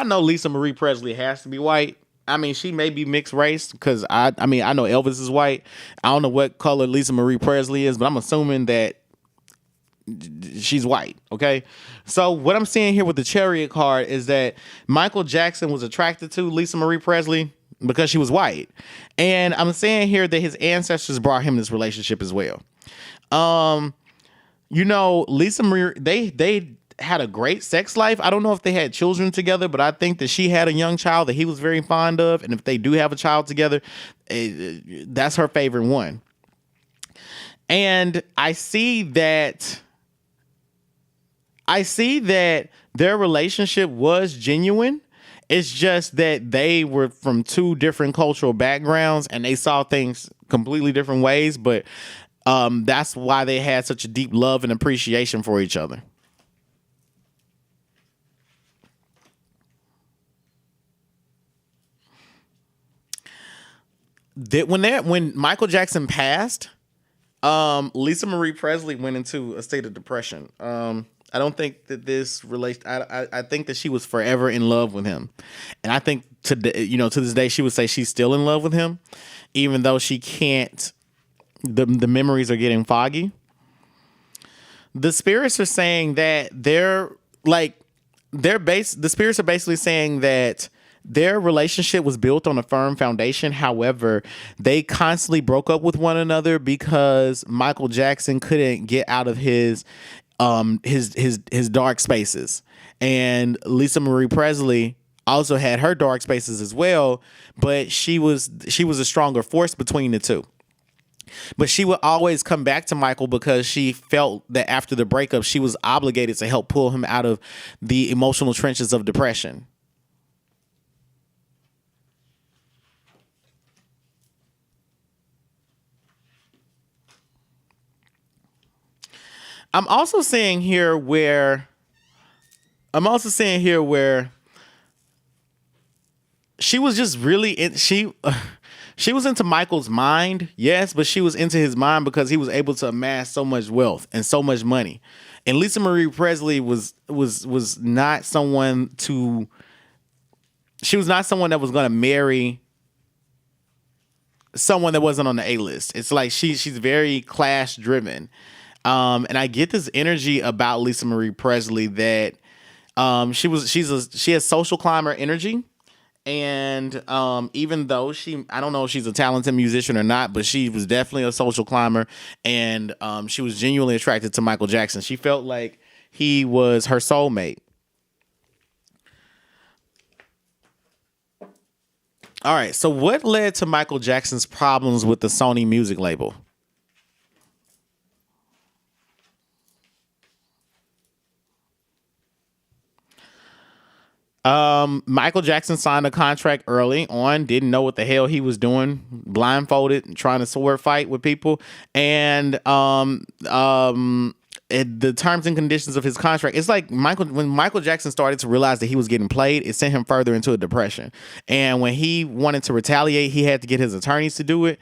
know Lisa Marie Presley has to be white. I mean, she may be mixed race because I mean, I know Elvis is white. I don't know what color Lisa Marie Presley is, but I'm assuming that she's white. Okay. So what I'm seeing here with the Chariot card is that Michael Jackson was attracted to Lisa Marie Presley because she was white. And I'm saying here that his ancestors brought him this relationship as well. Lisa Marie, they had a great sex life. I don't know if they had children together, but I think that she had a young child that he was very fond of. And if they do have a child together, that's her favorite one. And I see that their relationship was genuine. It's just that they were from two different cultural backgrounds and they saw things completely different ways. But that's why they had such a deep love and appreciation for each other. When Michael Jackson passed, Lisa Marie Presley went into a state of depression. I don't think that this relation. I think that she was forever in love with him, and I think today, to this day, she would say she's still in love with him, even though she can't. The memories are getting foggy. The spirits are saying that the spirits are basically saying that their relationship was built on a firm foundation. However, they constantly broke up with one another because Michael Jackson couldn't get out of his dark spaces. And Lisa Marie Presley also had her dark spaces as well, but she was a stronger force between the two. But she would always come back to Michael because she felt that after the breakup, she was obligated to help pull him out of the emotional trenches of depression. I'm also seeing here where she was just really she was into Michael's mind, yes, but she was into his mind because he was able to amass so much wealth and so much money. And Lisa Marie Presley was not someone she was not someone that was going to marry someone that wasn't on the A list. It's like she's very class driven. And I get this energy about Lisa Marie Presley that she has social climber energy. And even though I don't know if she's a talented musician or not, but she was definitely a social climber. And she was genuinely attracted to Michael Jackson. She felt like he was her soulmate. All right. So what led to Michael Jackson's problems with the Sony music label? Michael Jackson signed a contract early on, didn't know what the hell he was doing, blindfolded, and trying to sword fight with people. And the terms and conditions of his contract, it's like when Michael Jackson started to realize that he was getting played, it sent him further into a depression. And when he wanted to retaliate, he had to get his attorneys to do it.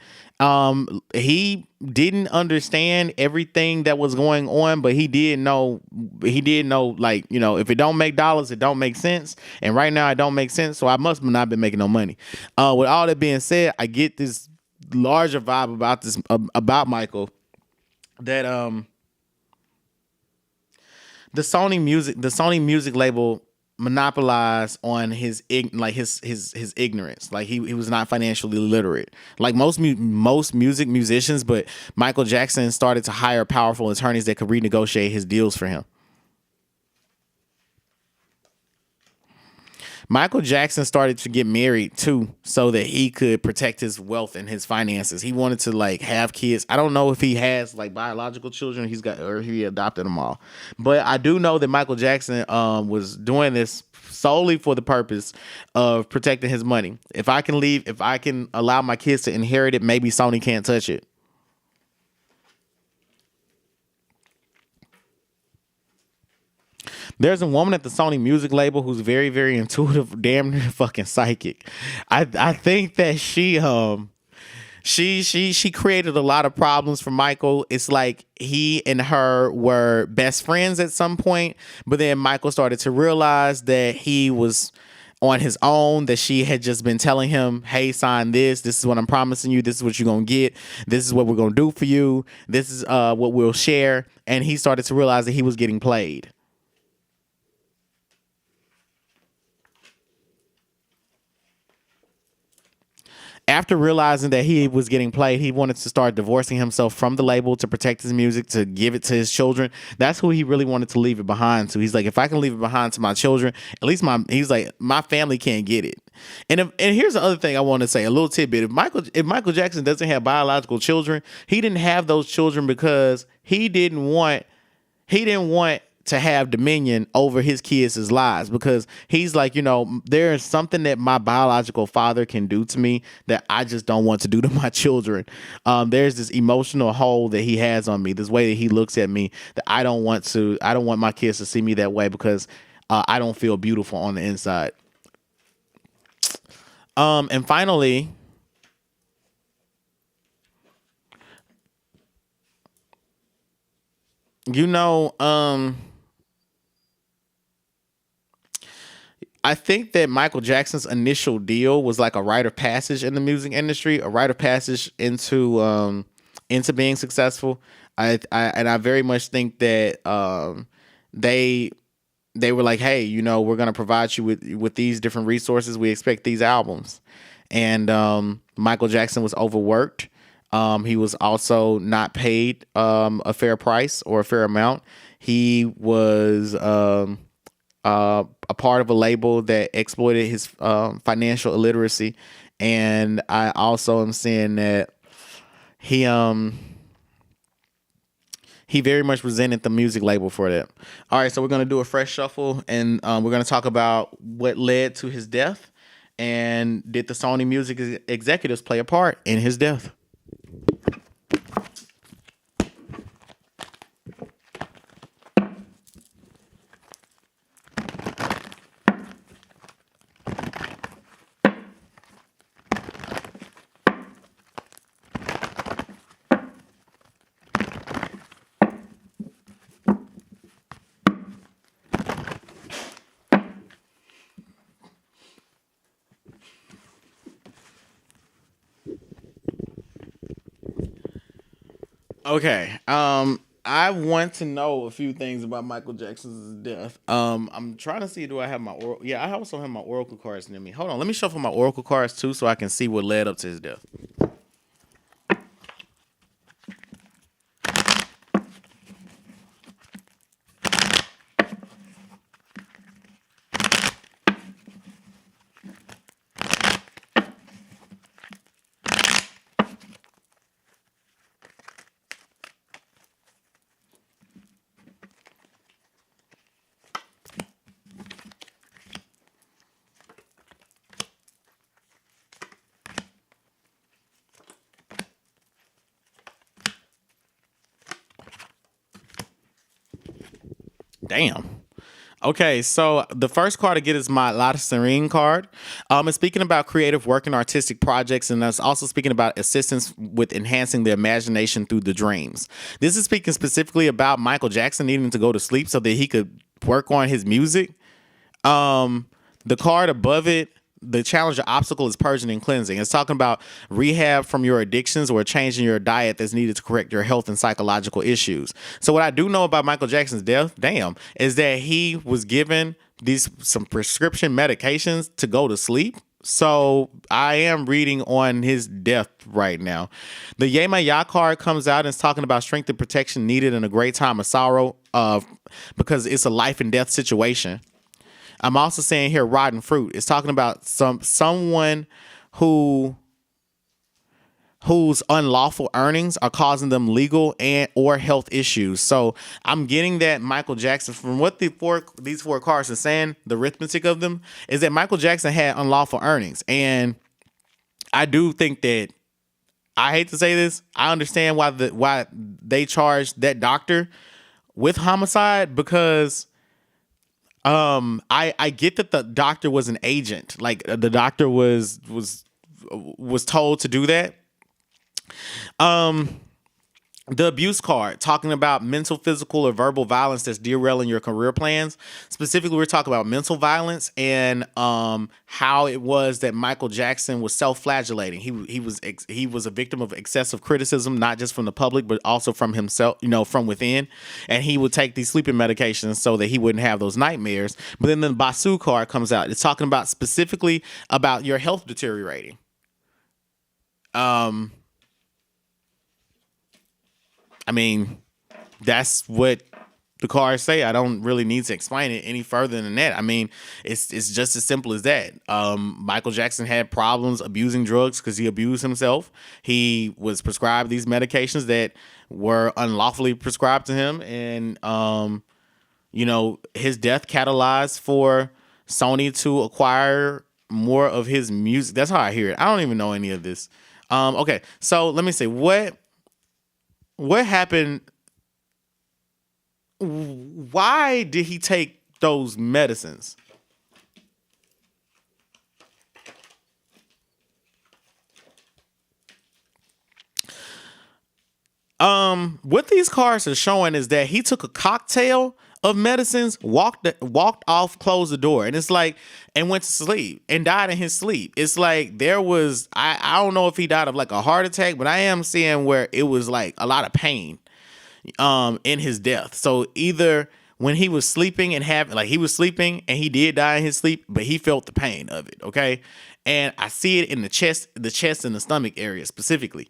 He didn't understand everything that was going on, but he did know, like, if it don't make dollars, it don't make sense. And right now it don't make sense. So I must have not been making no money. With all that being said, I get this larger vibe about Michael that, the Sony music label monopolized on his ignorance. Like he was not financially literate, like most music musicians. But Michael Jackson started to hire powerful attorneys that could renegotiate his deals for him. Michael Jackson started to get married too, so that he could protect his wealth and his finances. He wanted to have kids. I don't know if he has biological children. Or he adopted them all. But I do know that Michael Jackson was doing this solely for the purpose of protecting his money. If I can allow my kids to inherit it, maybe Sony can't touch it. There's a woman at the Sony music label who's very, very intuitive, damn near fucking psychic. I think that she created a lot of problems for Michael. It's like he and her were best friends at some point, but then Michael started to realize that he was on his own, that she had just been telling him, hey, sign this. This is what I'm promising you. This is what you're going to get. This is what we're going to do for you. This is what we'll share. And he started to realize that he was getting played. After realizing that he was getting played, he wanted to start divorcing himself from the label to protect his music, to give it to his children. That's who he really wanted to leave it behind to. He's like, if I can leave it behind to my children, at least he's like, my family can't get it. And here's the other thing I want to say, a little tidbit. If Michael Jackson doesn't have biological children, he didn't have those children because he didn't want to have dominion over his kids' lives, because he's like, there is something that my biological father can do to me that I just don't want to do to my children. There's this emotional hold that he has on me, this way that he looks at me, that I don't want my kids to see me that way, because I don't feel beautiful on the inside. And finally, I think that Michael Jackson's initial deal was like a rite of passage in the music industry, a rite of passage into being successful. I very much think that they were like, hey, we're gonna provide you with these different resources. We expect these albums, and Michael Jackson was overworked. He was also not paid a fair price or a fair amount. He was a part of a label that exploited his financial illiteracy, and I also am seeing that he very much resented the music label for that. All right, so we're gonna do a fresh shuffle, and we're gonna talk about what led to his death, and did the Sony music executives play a part in his death? Okay. I want to know a few things about Michael Jackson's death. I'm trying to see, do I have my oral? Yeah, I also have my oracle cards near me. Hold on, let me shuffle my oracle cards too, so I can see what led up to his death. Damn. Okay, so the first card to get is my Lotta Serene card. It's speaking about creative work and artistic projects, and that's also speaking about assistance with enhancing the imagination through the dreams. This is speaking specifically about Michael Jackson needing to go to sleep so that he could work on his music. The card above it, the challenge, the obstacle is purging and cleansing. It's talking about rehab from your addictions or changing your diet that's needed to correct your health and psychological issues. So what I do know about Michael Jackson's death, is that he was given some prescription medications to go to sleep. So I am reading on his death right now. The Yema Ya card comes out and it's talking about strength and protection needed in a great time of sorrow, because it's a life and death situation. I'm also saying here rotten fruit. It's talking about someone whose unlawful earnings are causing them legal and or health issues. So I'm getting that Michael Jackson, from what these four cards are saying, the arithmetic of them is that Michael Jackson had unlawful earnings. And I do think that, I hate to say this, I understand why they charged that doctor with homicide, because I get that the doctor was an agent. Like the doctor was told to do that. The abuse card, talking about mental, physical, or verbal violence that's derailing your career plans. Specifically, we're talking about mental violence and how it was that Michael Jackson was self-flagellating. He was a victim of excessive criticism, not just from the public, but also from himself, from within. And he would take these sleeping medications so that he wouldn't have those nightmares. But then the Basu card comes out. It's talking about specifically about your health deteriorating. I mean, that's what the cards say. I don't really need to explain it any further than that. I mean, it's just as simple as that. Michael Jackson had problems abusing drugs because he abused himself. He was prescribed these medications that were unlawfully prescribed to him, and his death catalyzed for Sony to acquire more of his music. That's how I hear it. I don't even know any of this. Okay, so let me see what happened. Why did he take those medicines? What these cards are showing is that he took a cocktail of medicines, walked off, closed the door, and it's like, and went to sleep and died in his sleep. It's like there was, I don't know if he died of like a heart attack, but I am seeing where it was like a lot of pain in his death. So either when he was sleeping and he was sleeping and he did die in his sleep, but he felt the pain of it. Okay. And I see it in the chest and the stomach area specifically.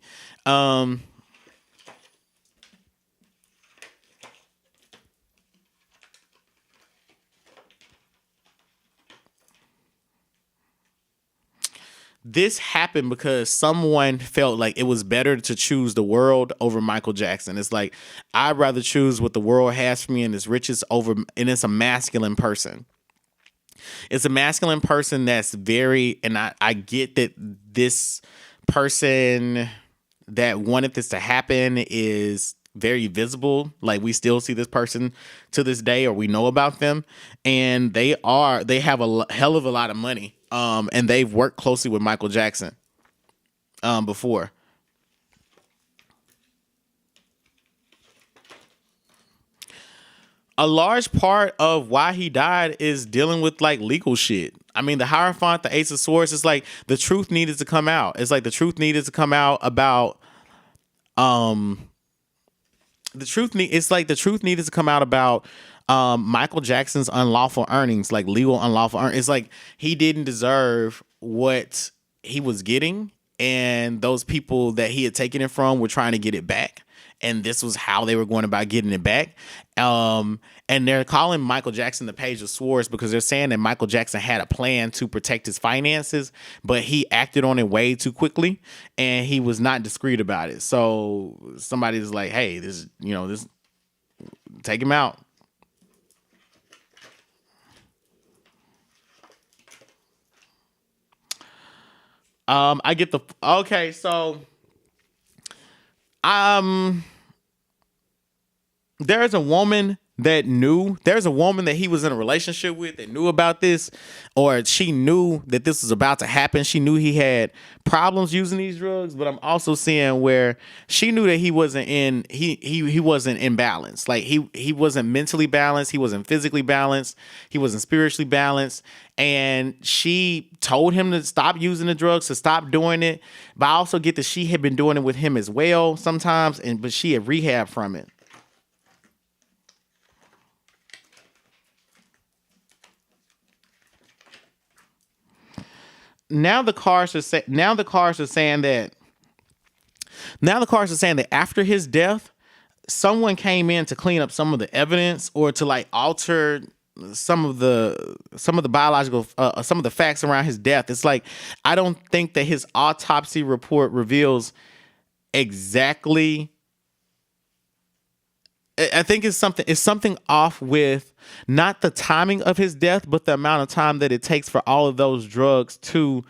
This happened because someone felt like it was better to choose the world over Michael Jackson. It's like, I'd rather choose what the world has for me and its riches over, and it's a masculine person. It's a masculine person that's very, and I get that this person that wanted this to happen is very visible. Like, we still see this person to this day, or we know about them, and they have a hell of a lot of money. And they've worked closely with Michael Jackson before. A large part of why he died is dealing with like legal shit. I mean, the Hierophant, the Ace of Swords, it's like the truth needed to come out. It's like the truth needed to come out about it's like the truth needed to come out about Michael Jackson's unlawful earnings, like legal unlawful earnings. It's like he didn't deserve what he was getting, and those people that he had taken it from were trying to get it back. And this was how they were going about getting it back. And they're calling Michael Jackson the Page of Swords because they're saying that Michael Jackson had a plan to protect his finances, but he acted on it way too quickly, and he was not discreet about it. So somebody's like, hey, this, take him out. I get the, okay, so um there's a woman there's a woman that he was in a relationship with that knew about this, or she knew that this was about to happen. She knew he had problems using these drugs, but I'm also seeing where she knew that he wasn't he wasn't in balance. Like he wasn't mentally balanced, he wasn't physically balanced, he wasn't spiritually balanced, and she told him to stop using the drugs, to stop doing it. But I also get that she had been doing it with him as well sometimes, but she had rehab from it. Now the cards are now the cards are saying that after his death, someone came in to clean up some of the evidence, or to like alter some of the biological some of the facts around his death. It's like, I don't think that his autopsy report reveals exactly. I think it's something off with not the timing of his death, but the amount of time that it takes for all of those drugs to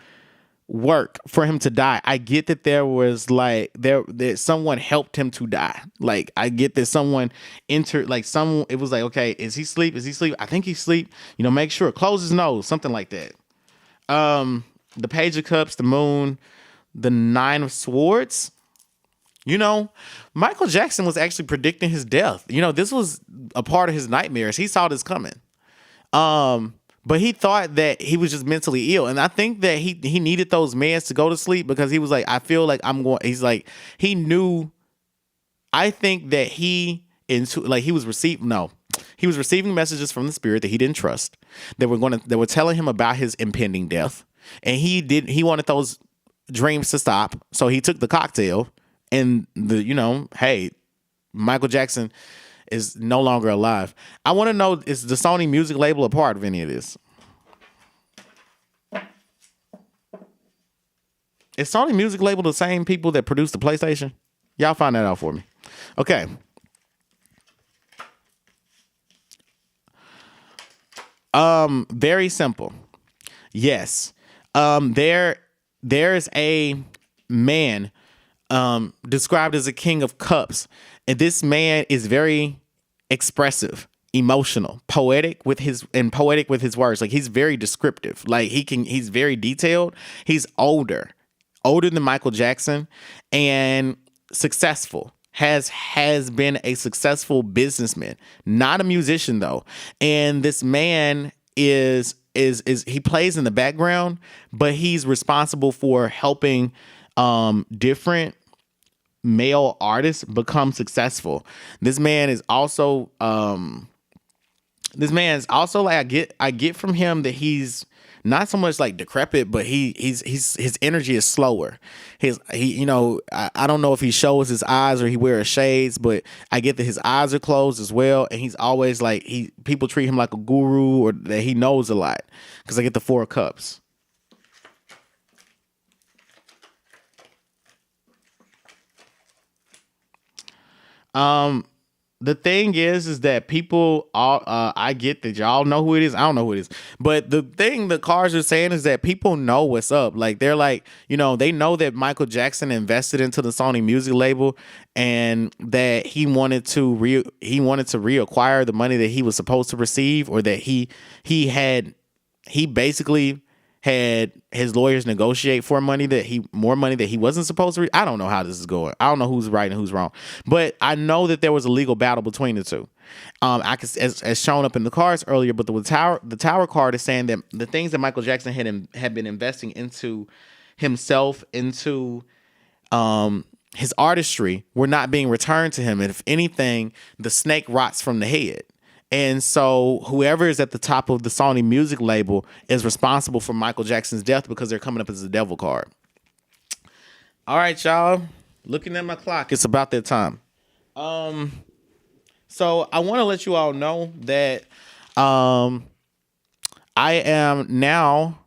work for him to die. I get that there was like that someone helped him to die. Like, I get that someone entered, like some, it was like, okay, is he sleep? Is he sleep? I think he's sleep. Make sure, close his nose, something like that. The Page of Cups, the Moon, the Nine of Swords. You know, Michael Jackson was actually predicting his death. You know, this was a part of his nightmares. He saw this coming. But he thought that he was just mentally ill. And I think that he needed those meds to go to sleep because he was like, I feel like I'm going, he's like, he knew, I think that he was receiving messages from the spirit that he didn't trust. They were telling him about his impending death. And he wanted those dreams to stop. So he took the cocktail and hey, Michael Jackson is no longer alive. I want to know, is the Sony music label a part of any of this? Is Sony music label the same people that produced the PlayStation? Y'all find that out for me. Okay. Very simple. Yes. There is a man described as a king of cups. And this man is very expressive, emotional, poetic with his words. Like, he's very descriptive. Like, he's very detailed. He's older than Michael Jackson, and successful. Has been a successful businessman, not a musician though. And this man is he plays in the background, but he's responsible for helping different male artists become successful. This man is also like, I get from him that he's not so much like decrepit, but his energy is slower. I don't know if he shows his eyes or he wears shades, but I get that his eyes are closed as well. And he's always like, people treat him like a guru, or that he knows a lot, because I get the 4 cups. The thing is that people all, I get that y'all know who it is. I don't know who it is. But the thing the cards are saying is that people know what's up. Like, they're like, they know that Michael Jackson invested into the Sony music label, and that he wanted to reacquire the money that he was supposed to receive, or that he basically had his lawyers negotiate more money that he wasn't supposed to. I don't know how this is going. I don't know who's right and who's wrong, but I know that there was a legal battle between the two. As shown up in the cards earlier, but the tower card is saying that the things that Michael Jackson had been investing into himself, into his artistry, were not being returned to him. And if anything, the snake rots from the head. And so whoever is at the top of the Sony music label is responsible for Michael Jackson's death, because they're coming up as a devil card. All right, y'all. Looking at my clock, it's about that time. So I want to let you all know that I am now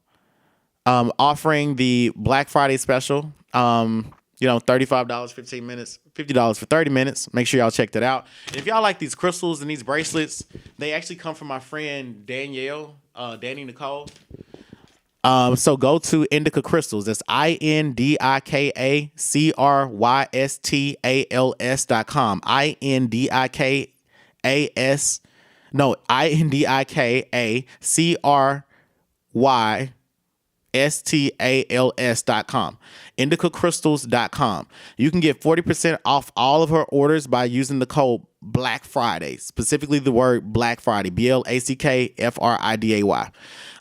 offering the Black Friday special. $35, 15 minutes, $50 for 30 minutes. Make sure y'all check that out. And if y'all like these crystals and these bracelets, they actually come from my friend Danny Nicole. So go to Indica Crystals. That's INDIKACRYSTALS.com. INDIKACRYSTALS.com. IndicaCrystals.com. You can get 40% off all of her orders by using the code Black Friday, specifically the word Black Friday, BLACKFRIDAY.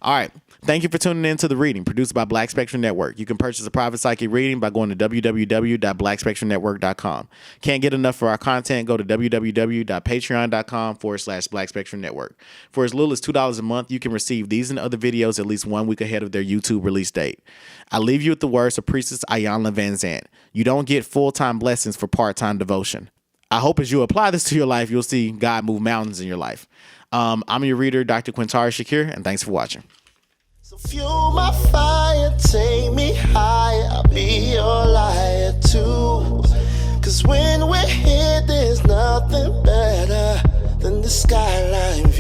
All right. Thank you for tuning in to The Reading, produced by Black Spectrum Network. You can purchase a private psychic reading by going to www.blackspectrumnetwork.com. Can't get enough for our content? Go to www.patreon.com/Black Spectrum Network. For as little as $2 a month, you can receive these and other videos at least 1 week ahead of their YouTube release date. I leave you with the words of Priestess Ayanna Van Zant. You don't get full-time blessings for part-time devotion. I hope as you apply this to your life, you'll see God move mountains in your life. I'm your reader, Dr. Quintari Shakir, and thanks for watching. So fuel my fire, take me higher, I'll be your liar too. Cause when we're here, there's nothing better than the skyline view.